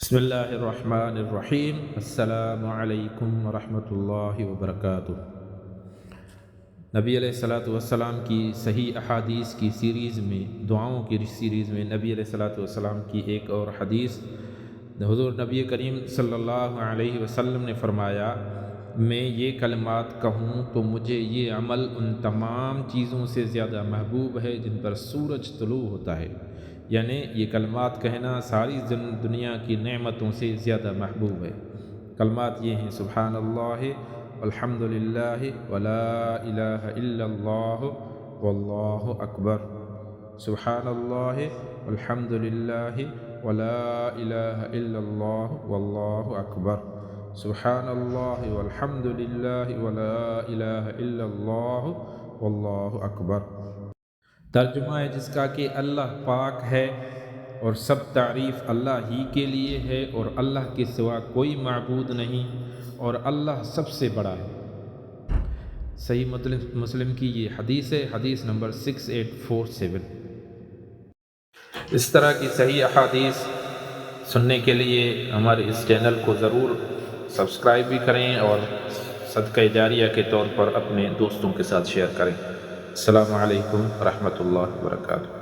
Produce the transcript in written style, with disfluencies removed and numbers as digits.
بسم اللہ الرحمن الرحیم۔ السلام علیکم ورحمۃ اللہ وبرکاتہ۔ نبی علیہ الصلاۃ والسلام کی صحیح احادیث کی سیریز میں، دعاؤں کی سیریز میں نبی علیہ الصلاۃ والسلام کی ایک اور حدیث، حضور نبی کریم صلی اللہ علیہ وسلم نے فرمایا، میں یہ کلمات کہوں تو مجھے یہ عمل ان تمام چیزوں سے زیادہ محبوب ہے جن پر سورج طلوع ہوتا ہے، یعنی یہ کلمات کہنا ساری دنیا کی نعمتوں سے زیادہ محبوب ہے۔ کلمات یہ ہیں: سبحان اللہ والحمد للہ ولا الہ الا اللہ واللہ اکبر، سبحان اللہ والحمد للہ ولا الہ الا اللہ واللہ اکبر، سبحان اللہ والحمد للہ ولا الہ الا اللہ واللہ اکبر۔ ترجمہ ہے جس کا کہ اللہ پاک ہے اور سب تعریف اللہ ہی کے لیے ہے، اور اللہ کے سوا کوئی معبود نہیں، اور اللہ سب سے بڑا ہے۔ صحیح مسلم کی یہ حدیث ہے، حدیث نمبر 6847۔ اس طرح کی صحیح احادیث سننے کے لیے ہمارے اس چینل کو ضرور سبسکرائب بھی کریں اور صدقہ جاریہ کے طور پر اپنے دوستوں کے ساتھ شیئر کریں۔ السلام علیکم ورحمۃ اللہ وبرکاتہ۔